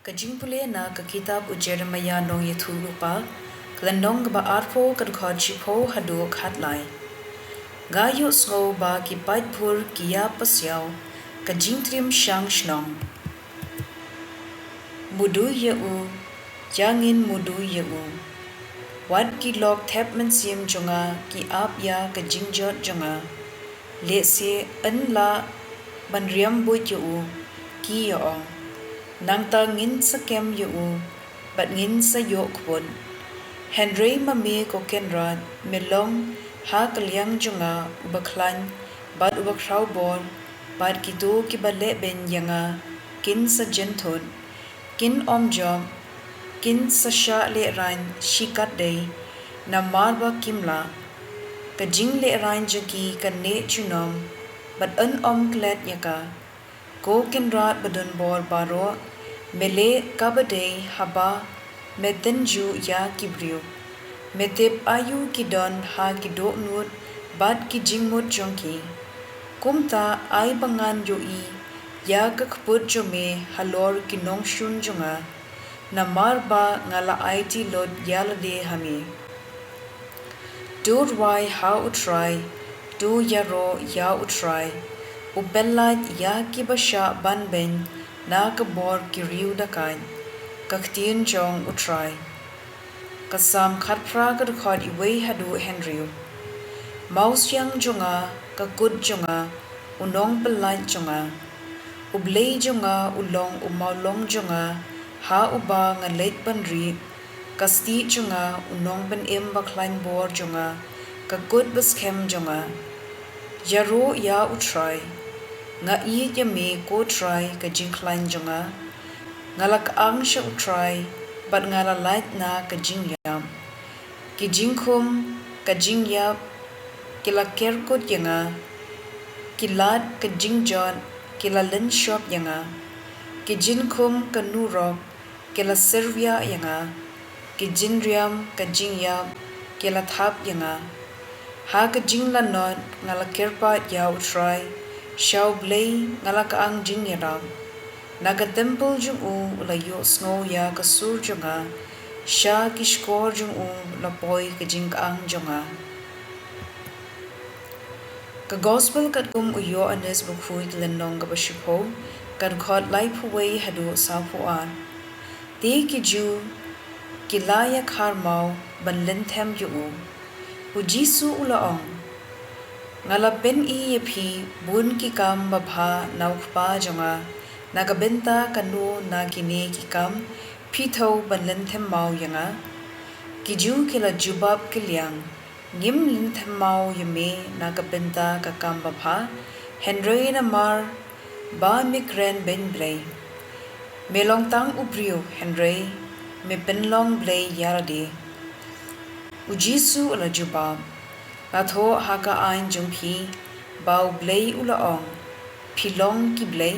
Ka jingpule na ka kitab u Jeremiah nong yethu lupa, klandong ba arpo kad khod chipo hadu khatlai. Ga yu sngo ba ki pait phur ki ya pasyao, ka jingtrim shang shnong. Mudu ye u, jangin mudu ye u. Wat ki lok thep men sim jonga ki ap ya ka jingjot jonga. Le se en la ban riam buit ye u, ki ya ong. Nang ta ngin sa kem ye u, bat ngin sa yok pun. Henry mami ko kenrad, melong ha kalyang jonga ubaklan, bat ubakraw bor, bat kito ki bale ben yanga, kin sa jenton, kin om jom, kin sa sha le rain shikat day, na marba kimla, ka jing le rain jaki ka ne chunom, bat un om klet yaka, ko kenrad badun bor baro, mele kabade haba, metenju ya kibriu, metep ayu kidon ha kido nut, bat ki jingmut jongki, kumta ay bangan yo i, ya kakput jome halor kinong shun jonga, na marba ngala IT lod yalade hami. Do rwai ha utray, do yaro ya utray, ubellat ya kibasha ban ben, na kabor kiriu dakan, ktien jong utray. Kasam khatpra kad khod iway hadu Henryu. Maus yang jonga, kakut jonga, unong belait jonga. Blei jonga ulong umaulong jonga, ha uba ngalit banri, kasti jonga unong ben em baklain bor jonga, kakut baskem jonga. Yaro ya utray, nga i yame ko try ka jingklain jonga, ngalak ang siya utray, bat ngalalait na ka jingyam. Ki jingkum ka jingyap, kila kerkut yanga, kilad ka jingjon, kila lenshop yanga, ki jinkum ka nurok, kila servya yanga, ki jinriam ka jingyap, kila thap yanga. Ha ka jinglanot ngala kerpat ya utray, Shao Blei ngalaka ang jingyaram. Naga temple jung u la yo snow ya kasur jonga. Sha kishkor jung u la poi ka jing ang jonga. Ka gospel kat kum u yo anes bukhui kilenong ka bashipo. Kad khot lai puway hadu sa puan. Te ki ju kilaya karmau ban lentem yu u. Ujisu ulaong. Ngala ben i yepi bun ki kam babha naukpa jonga, nagabenta kanu na kine ki kam, pithau banlen them mau yanga, kiju kila jubab kilyang, ngim lin them mau yame nagabenta ka kam babha, Henry na mar, ba mikren ben Blei. Melong tang ubriu Henry, me penlong Blei yarade. Ujisu ala jubab. Latho haka ain jumpi, bau Blei ulaong, pilong ki Blei,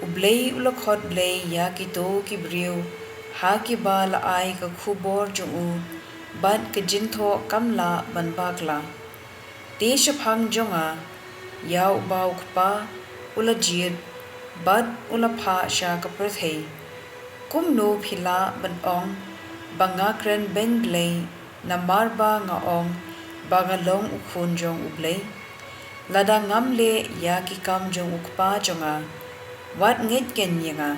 u Blei ula khot Blei ya ki to ki briu, ha ki ba la ai ka khubor jung u, bat ka jintho kamla ban bakla. Te shaphang jonga, ya u bau kpa, ula jir, bat ula pha sha ka prathei, kum no phila ban ong, banga kren ben Blei, na marba nga ong, bagalong ukhun jong ublei, lada ngamle ya ki kam jong ukpa jonga, wat nget ken yanga,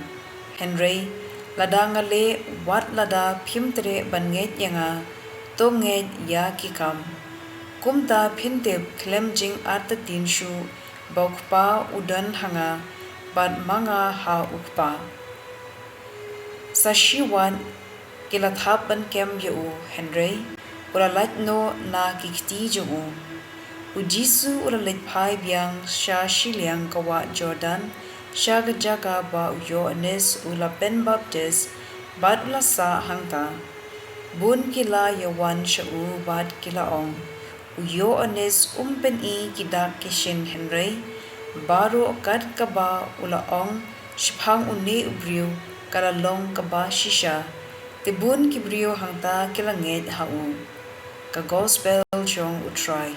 Henry, lada ngale wat lada phimtre ban nget yanga, to nget ya ki kam, kumta phintep klem jing arta tin shu, bokpa udan hanga, bat manga ha ukpa. Sa shiwan, kila thap ban kem ye u, Henry, ula lait no na kikti jungu. Ujisu ula lait pai biang sha shiliang kawa Jordan, sha gajaga ba uyo anes ula Ben Baptist, bat ula sa hangta. Bun kila yawan sha u bat kila ong. Uyo anes pen i kidak kishin Henry, baru kat kaba ula ong, shipang une ubriu, kalalong kaba shisha, tibun kibriu hangta kila nget hau. Ka gospel jong utray.